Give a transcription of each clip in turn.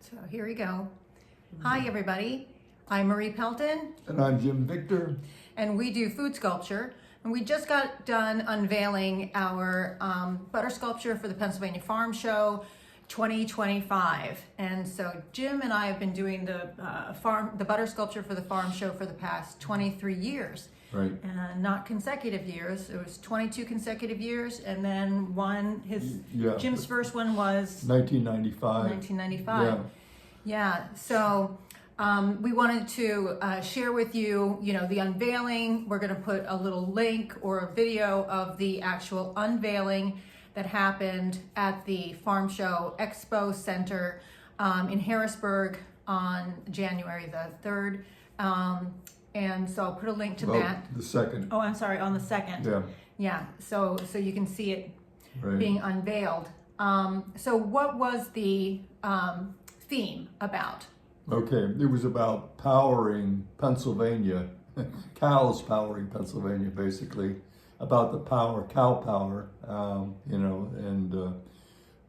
So here we go. Hi everybody, I'm Marie Pelton. And I'm Jim Victor. And we do food sculpture. And we just got done unveiling our butter sculpture for the Pennsylvania Farm Show 2025. And so Jim and I have been doing the butter sculpture for the farm show for the past 23 years. Right. And not consecutive years. It was 22 consecutive years, and then Jim's first one was 1995. 1995. Yeah. So we wanted to share with you, the unveiling. We're going to put a little link or a video of the actual unveiling that happened at the Farm Show Expo Center in Harrisburg on January the 3rd. And so I'll put a link to that. The second. Oh, I'm sorry, on the 2nd. Yeah. Yeah, so you can see it Right. being unveiled. So what was the theme about? Okay, it was about powering Pennsylvania, cows powering Pennsylvania, basically, about the cow power, and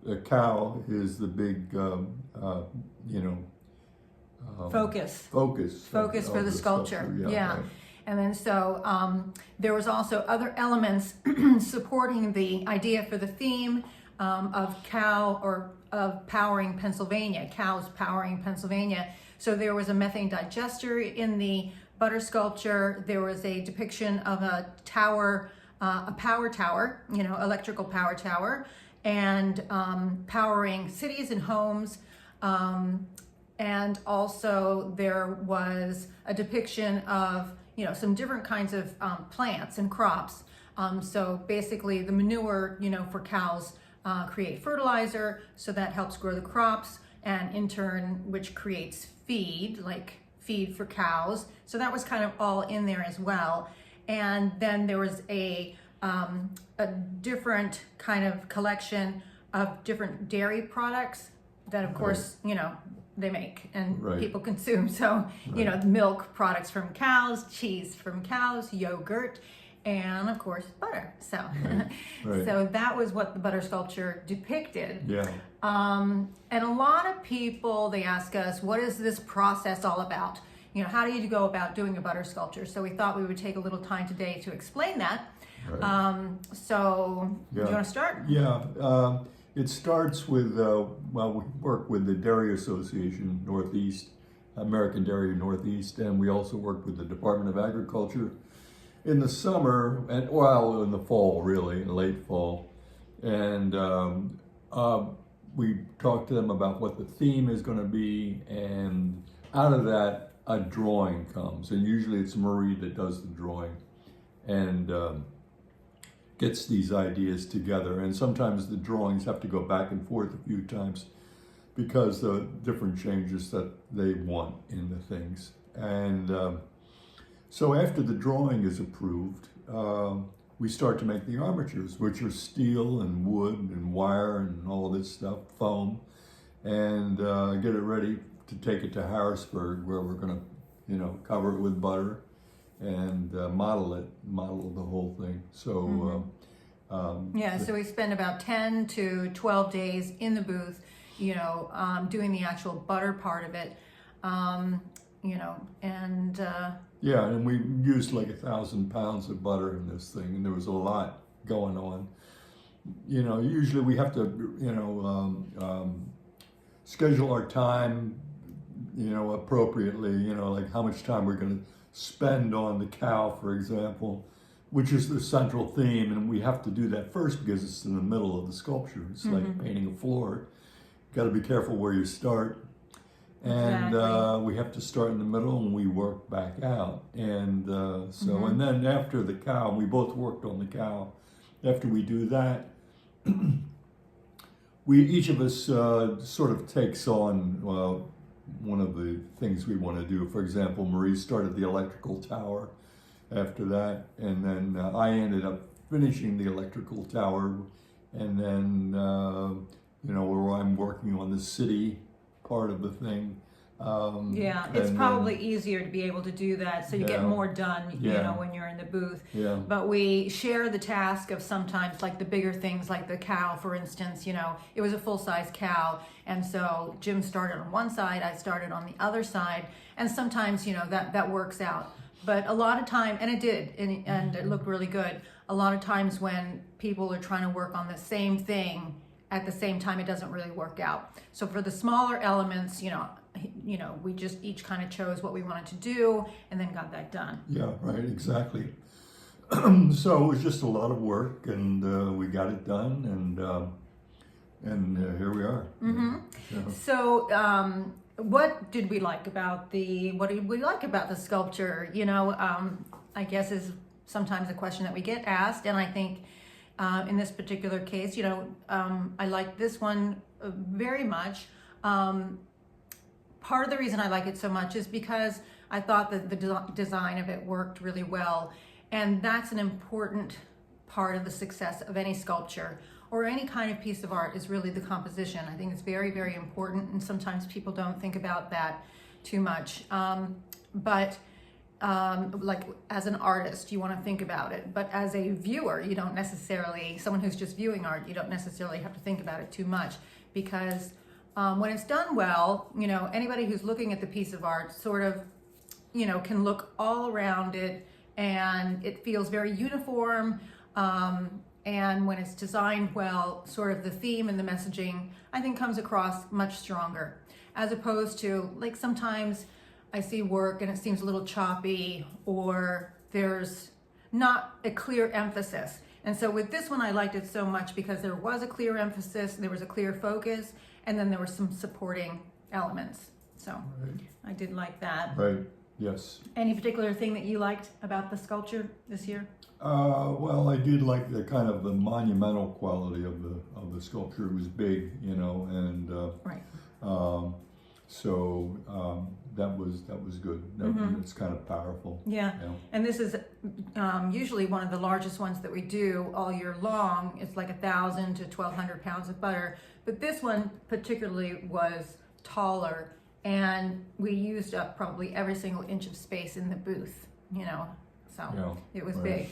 the cow is the big, Focus of for the sculpture. Yeah. Right. And then so there was also other elements supporting the idea for the theme of powering Pennsylvania, cows powering Pennsylvania. So there was a methane digester in the butter sculpture. There was a depiction of a tower, a power tower, electrical power tower, and powering cities and homes. And also there was a depiction of, some different kinds of plants and crops. So basically the manure, for cows create fertilizer, so that helps grow the crops, and in turn, which creates feed, like feed for cows. So that was kind of all in there as well. And then there was a different kind of collection of different dairy products that, of course, they make and Right. people consume. So, milk products from cows, cheese from cows, yogurt, and of course, butter. So, Right. so that was what the butter sculpture depicted. Yeah. And a lot of people, they ask us, what is this process all about? How do you go about doing a butter sculpture? So we thought we would take a little time today to explain that. Right. So do you want to start? Yeah. It starts with, we work with the Dairy Association Northeast, American Dairy Northeast, and we also work with the Department of Agriculture in the summer, and in the fall, really, in late fall. And we talk to them about what the theme is going to be, and out of that, a drawing comes. And usually it's Marie that does the drawing and gets these ideas together. And sometimes the drawings have to go back and forth a few times because the different changes that they want in the things. And so after the drawing is approved, we start to make the armatures, which are steel and wood and wire and all this stuff, foam, and get it ready to take it to Harrisburg, where we're going to, cover it with butter and model the whole thing. So, So we spend about 10 to 12 days in the booth, doing the actual butter part of it, and and we used like 1,000 pounds of butter in this thing, and there was a lot going on. Usually we have to, schedule our time, appropriately, like how much time we're going to spend on the cow, for example, which is the central theme. And we have to do that first because it's in the middle of the sculpture. It's like painting a floor. Got to be careful where you start. And we have to start in the middle and we work back out. And and then after the cow, we both worked on the cow. After we do that, each of us sort of takes on one of the things we want to do. For example, Marie started the electrical tower after that, and then I ended up finishing the electrical tower, and then where I'm working on the city part of the thing, Yeah, it's and probably easier to be able to do that, so you get Yeah. more done, you Yeah. know, when you're in the booth. Yeah. But we share the task of sometimes, like the bigger things, like the cow, for instance. You know, it was a full-size cow, and so Jim started on one side, I started on the other side, and sometimes, you know, that works out. But a lot of time, and it did, and it looked really good. A lot of times when people are trying to work on the same thing at the same time, it doesn't really work out. So for the smaller elements, you know, we just each kind of chose what we wanted to do and then got that done. Yeah, right, exactly. So it was just a lot of work, and we got it done, and here we are. Mm-hmm. Yeah. So what did we like about the sculpture? You know, I guess is sometimes a question that we get asked, and I think in this particular case, you know, I like this one very much. Part of the reason I like it so much is because I thought that the design of it worked really well, and that's an important part of the success of any sculpture or any kind of piece of art, is really the composition. I think it's very, very important, and sometimes people don't think about that too much. Like as an artist, you want to think about it, but as a viewer, you don't necessarily, someone who's just viewing art, you don't necessarily have to think about it too much, because when it's done well, you know, anybody who's looking at the piece of art sort of, you know, can look all around it, and it feels very uniform. And when it's designed well, sort of the theme and the messaging, I think, comes across much stronger, as opposed to, like, sometimes I see work and it seems a little choppy, or there's not a clear emphasis. And so with this one, I liked it so much because there was a clear emphasis, there was a clear focus, and then there were some supporting elements. So Right. I did like that. Right. Yes. Any particular thing that you liked about the sculpture this year? Well, I did like the kind of the monumental quality of the sculpture. It was big, you know, and Right. so that was good. It's kind of powerful. Yeah. You know? And this is usually one of the largest ones that we do all year long. It's like 1,000 to 1,200 pounds of butter. But this one particularly was taller, and we used up probably every single inch of space in the booth, you know, so Yeah, it was right, big.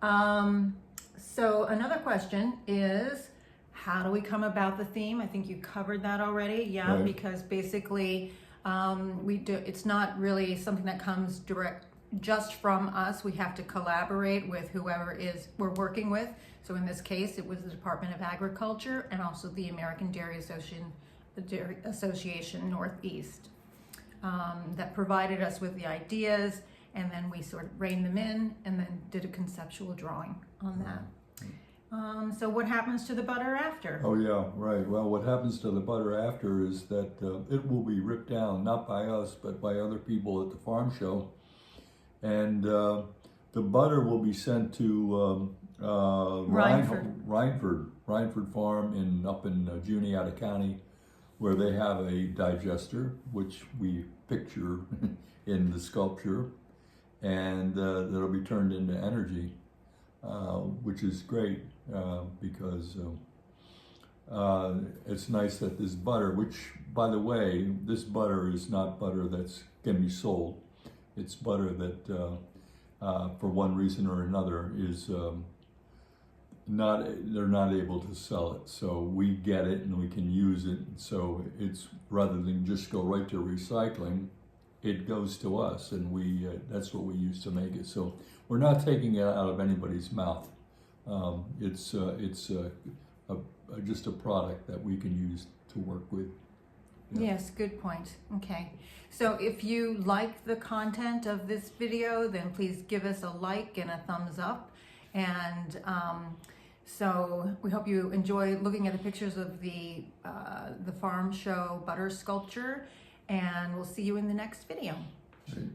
right. So another question is, how do we come about the theme? I think you covered that already. Yeah, Right. because basically it's not really something that comes direct just from us. We have to collaborate with whoever we're working with. So in this case, it was the Department of Agriculture and also the American Dairy Association Northeast that provided us with the ideas, and then we sort of reined them in and then did a conceptual drawing on that. So what happens to the butter after? Oh yeah, right. Well, what happens to the butter after is that it will be ripped down, not by us, but by other people at the farm show, and the butter will be sent to Rhineford Farm up in Juniata County, where they have a digester, which we picture in the sculpture, and that'll be turned into energy, which is great because it's nice that this butter, which, by the way, this butter is not butter that can be sold. It's butter that, for one reason or another, is they're not able to sell it. So we get it and we can use it. So it's, rather than just go right to recycling, it goes to us, and that's what we use to make it. So we're not taking it out of anybody's mouth. It's just a product that we can use to work with. Yeah. Yes, good point. Okay. So if you like the content of this video, then please give us a like and a thumbs up. And so we hope you enjoy looking at the pictures of the farm show butter sculpture, and we'll see you in the next video. Right.